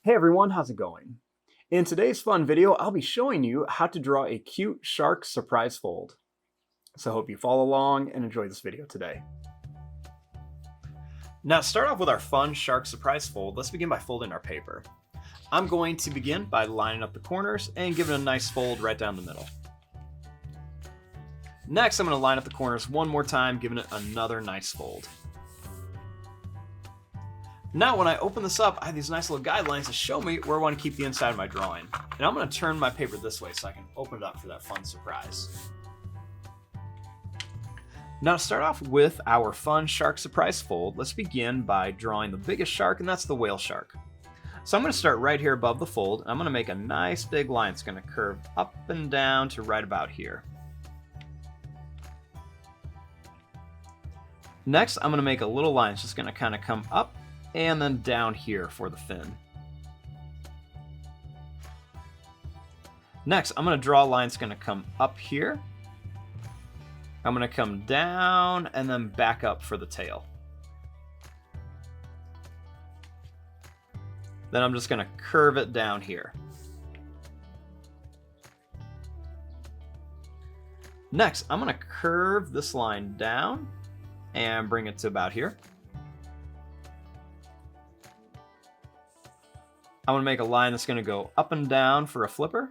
Hey everyone, how's it going? In today's fun video, I'll be showing you how to draw a cute shark surprise fold. So I hope you follow along and enjoy this video today. Now to start off with our fun shark surprise fold, let's begin by folding our paper. I'm going to begin by lining up the corners and giving it a nice fold right down the middle. Next, I'm going to line up the corners one more time, giving it another nice fold. Now when I open this up, I have these nice little guidelines to show me where I want to keep the inside of my drawing. And I'm going to turn my paper this way so I can open it up for that fun surprise. Now to start off with our fun shark surprise fold, let's begin by drawing the biggest shark, and that's the whale shark. So I'm going to start right here above the fold, and I'm going to make a nice big line. It's going to curve up and down to right about here. Next, I'm going to make a little line. It's just going to kind of come up and then down here for the fin. Next, I'm going to draw a line that's going to come up here. I'm going to come down and then back up for the tail. Then I'm just going to curve it down here. Next, I'm going to curve this line down and bring it to about here. I'm going to make a line that's going to go up and down for a flipper,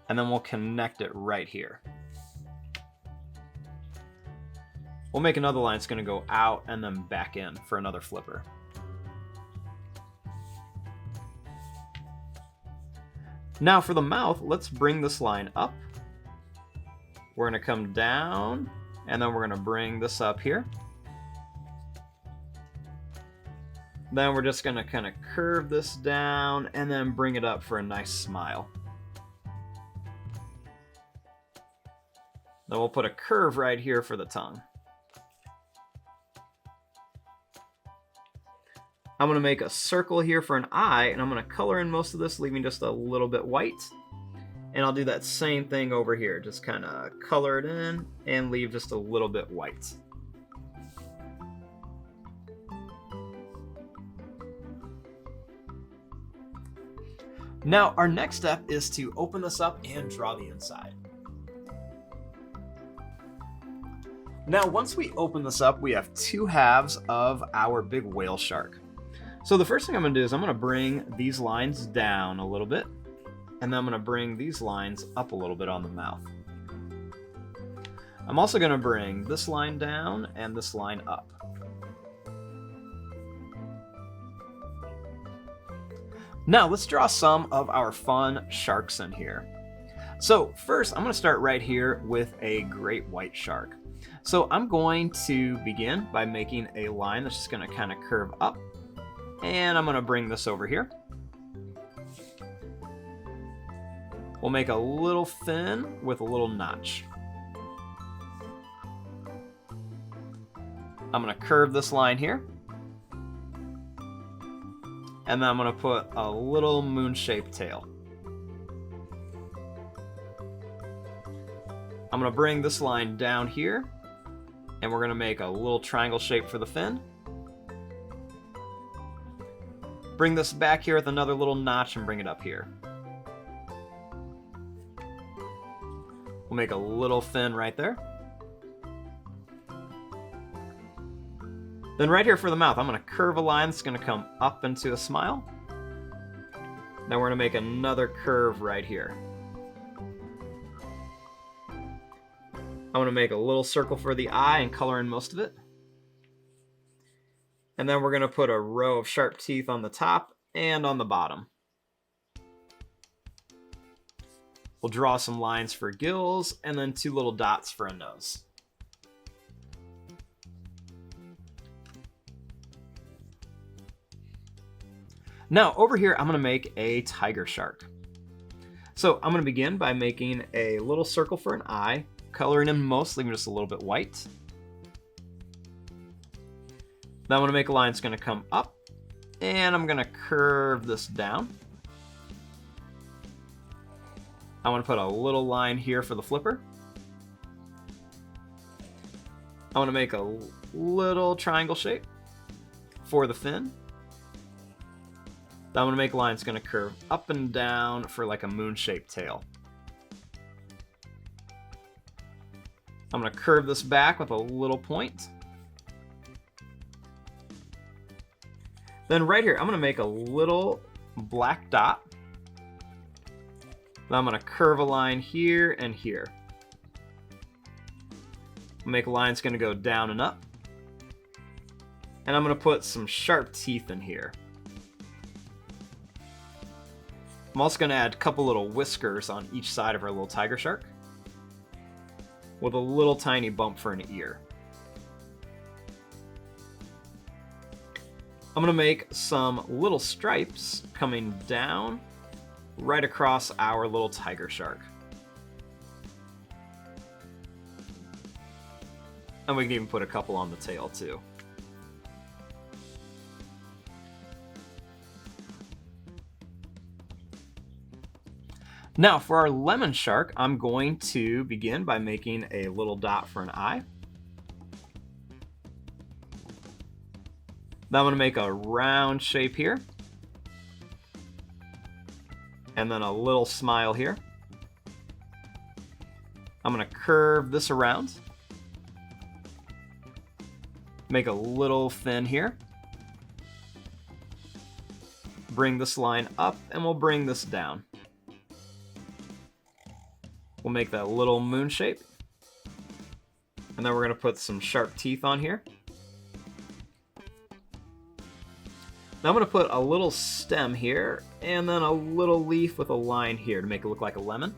and then we'll connect it right here. We'll make another line that's going to go out and then back in for another flipper. Now for the mouth, let's bring this line up. We're going to come down, and then we're going to bring this up here. Then we're just going to kind of curve this down and then bring it up for a nice smile. Then we'll put a curve right here for the tongue. I'm going to make a circle here for an eye, and I'm going to color in most of this, leaving just a little bit white. And I'll do that same thing over here. Just kind of color it in and leave just a little bit white. Now, our next step is to open this up and draw the inside. Now, once we open this up, we have two halves of our big whale shark. So the first thing I'm going to do is I'm going to bring these lines down a little bit, and then I'm going to bring these lines up a little bit on the mouth. I'm also going to bring this line down and this line up. Now let's draw some of our fun sharks in here. So first, I'm going to start right here with a great white shark. So I'm going to begin by making a line that's just going to kind of curve up, and I'm going to bring this over here. We'll make a little fin with a little notch. I'm going to curve this line here. And then I'm going to put a little moon-shaped tail. I'm going to bring this line down here, and we're going to make a little triangle shape for the fin. Bring this back here with another little notch and bring it up here. We'll make a little fin right there. Then right here for the mouth, I'm going to curve a line that's going to come up into a smile. Then we're going to make another curve right here. I'm going to make a little circle for the eye and color in most of it. And then we're going to put a row of sharp teeth on the top and on the bottom. We'll draw some lines for gills and then two little dots for a nose. Now over here, I'm going to make a tiger shark. So I'm going to begin by making a little circle for an eye, coloring in most, leaving just a little bit white. Then I'm going to make a line that's going to come up, and I'm going to curve this down. I want to put a little line here for the flipper. I want to make a little triangle shape for the fin. Then I'm gonna make a line that's gonna curve up and down for like a moon-shaped tail. I'm gonna curve this back with a little point. Then right here, I'm gonna make a little black dot. Then I'm gonna curve a line here and here. Make a line that's gonna go down and up. And I'm gonna put some sharp teeth in here. I'm also gonna add a couple little whiskers on each side of our little tiger shark, with a little tiny bump for an ear. I'm gonna make some little stripes coming down right across our little tiger shark. And we can even put a couple on the tail too. Now for our lemon shark, I'm going to begin by making a little dot for an eye. Then I'm going to make a round shape here. And then a little smile here. I'm going to curve this around. Make a little fin here. Bring this line up and we'll bring this down. We'll make that little moon shape. And then we're going to put some sharp teeth on here. Now I'm going to put a little stem here, and then a little leaf with a line here to make it look like a lemon.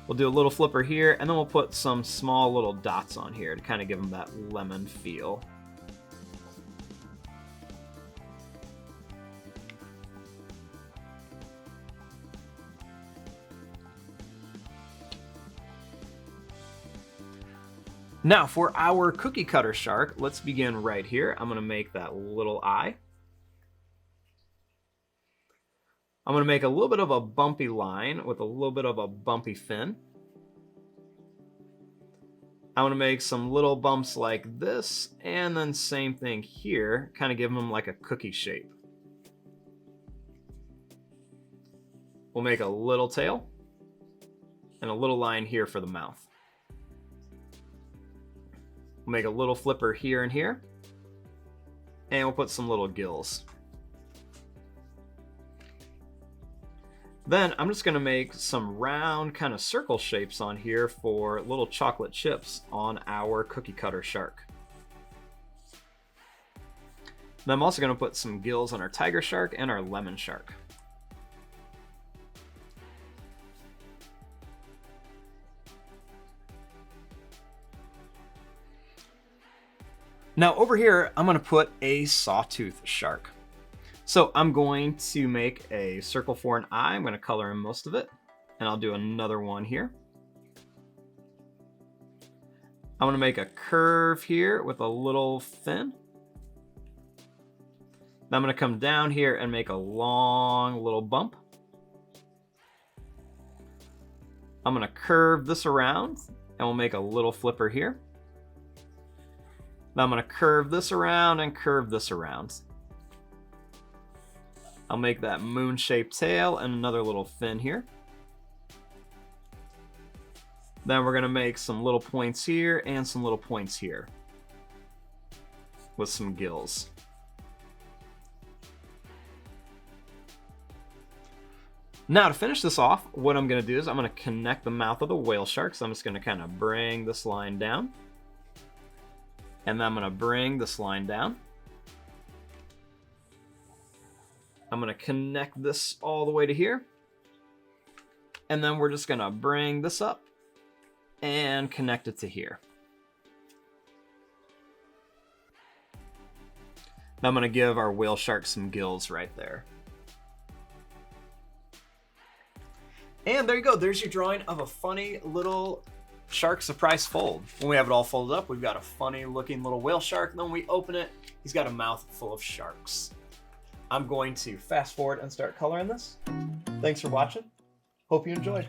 We'll do a little flipper here, and then we'll put some small little dots on here to kind of give them that lemon feel. Now for our cookie cutter shark, let's begin right here. I'm going to make that little eye. I'm going to make a little bit of a bumpy line with a little bit of a bumpy fin. I want to make some little bumps like this, and then same thing here, kind of give them like a cookie shape. We'll make a little tail and a little line here for the mouth. We'll make a little flipper here and here, and we'll put some little gills. Then I'm just going to make some round kind of circle shapes on here for little chocolate chips on our cookie cutter shark. Then I'm also going to put some gills on our tiger shark and our lemon shark. Now over here, I'm going to put a sawtooth shark. So I'm going to make a circle for an eye. I'm going to color in most of it, and I'll do another one here. I'm going to make a curve here with a little fin. Then I'm going to come down here and make a long little bump. I'm going to curve this around, and we'll make a little flipper here. Then I'm going to curve this around and curve this around. I'll make that moon-shaped tail and another little fin here. Then we're going to make some little points here and some little points here with some gills. Now to finish this off, what I'm going to do is I'm going to connect the mouth of the whale shark. So I'm just going to kind of bring this line down. And then I'm going to bring this line down. I'm going to connect this all the way to here. And then we're just going to bring this up and connect it to here. Now I'm going to give our whale shark some gills right there. And there you go. There's your drawing of a funny little shark surprise fold. When we have it all folded up, we've got a funny looking little whale shark. Then when we open it, he's got a mouth full of sharks. I'm going to fast forward and start coloring this. Thanks for watching. Hope you enjoyed.